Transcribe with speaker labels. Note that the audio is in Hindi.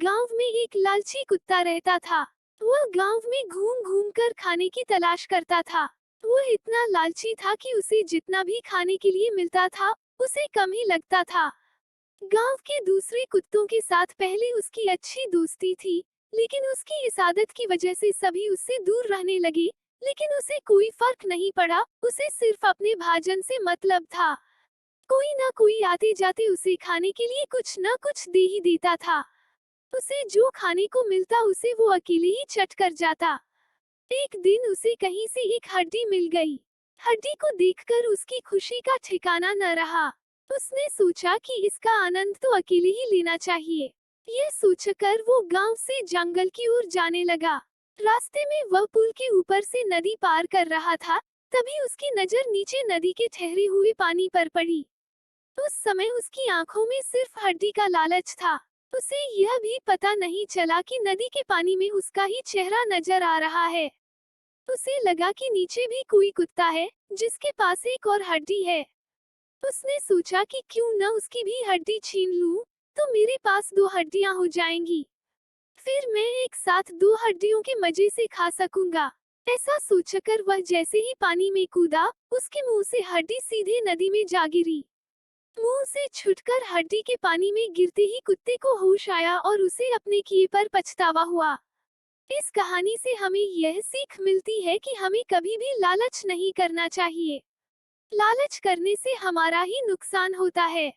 Speaker 1: गांव में एक लालची कुत्ता रहता था। वह गांव में घूम घूम कर खाने की तलाश करता था। वह इतना लालची था कि उसे जितना भी खाने के लिए मिलता था, उसे कम ही लगता था। गांव के दूसरे कुत्तों के साथ पहले उसकी अच्छी दोस्ती थी, लेकिन उसकी इस आदत की वजह से सभी उससे दूर रहने लगे। लेकिन उसे कोई फर्क नहीं पड़ा, उसे सिर्फ अपने भाजन से मतलब था। कोई ना कोई आते जाते उसे खाने के लिए कुछ न कुछ दे ही देता था। उसे जो खाने को मिलता उसे वो अकेले ही चट कर जाता। एक दिन उसे कहीं से एक हड्डी मिल गई। हड्डी को देखकर उसकी खुशी का ठिकाना न रहा। उसने सोचा कि इसका आनंद तो अकेले ही लेना चाहिए। यह सोचकर वो गांव से जंगल की ओर जाने लगा। रास्ते में वह पुल के ऊपर से नदी पार कर रहा था, तभी उसकी नजर नीचे नदी के ठहरे हुए पानी पर पड़ी। उस समय उसकी आंखों में सिर्फ हड्डी का लालच था। उसे यह भी पता नहीं चला कि नदी के पानी में उसका ही चेहरा नजर आ रहा है। उसे लगा कि नीचे भी कोई कुत्ता है, जिसके पास एक और हड्डी है। उसने सोचा कि क्यों न उसकी भी हड्डी छीन लूं, तो मेरे पास दो हड्डियां हो जाएंगी। फिर मैं एक साथ दो हड्डियों के मजे से खा सकूंगा। ऐसा सोचकर वह जैसे ही पानी में कूदा, उसके मुंह से हड्डी सीधे नदी में जा गिरी। मुंह से छुटकर हड्डी के पानी में गिरते ही कुत्ते को होश आया और उसे अपने किए पर पछतावा हुआ। इस कहानी से हमें यह सीख मिलती है कि हमें कभी भी लालच नहीं करना चाहिए। लालच करने से हमारा ही नुकसान होता है।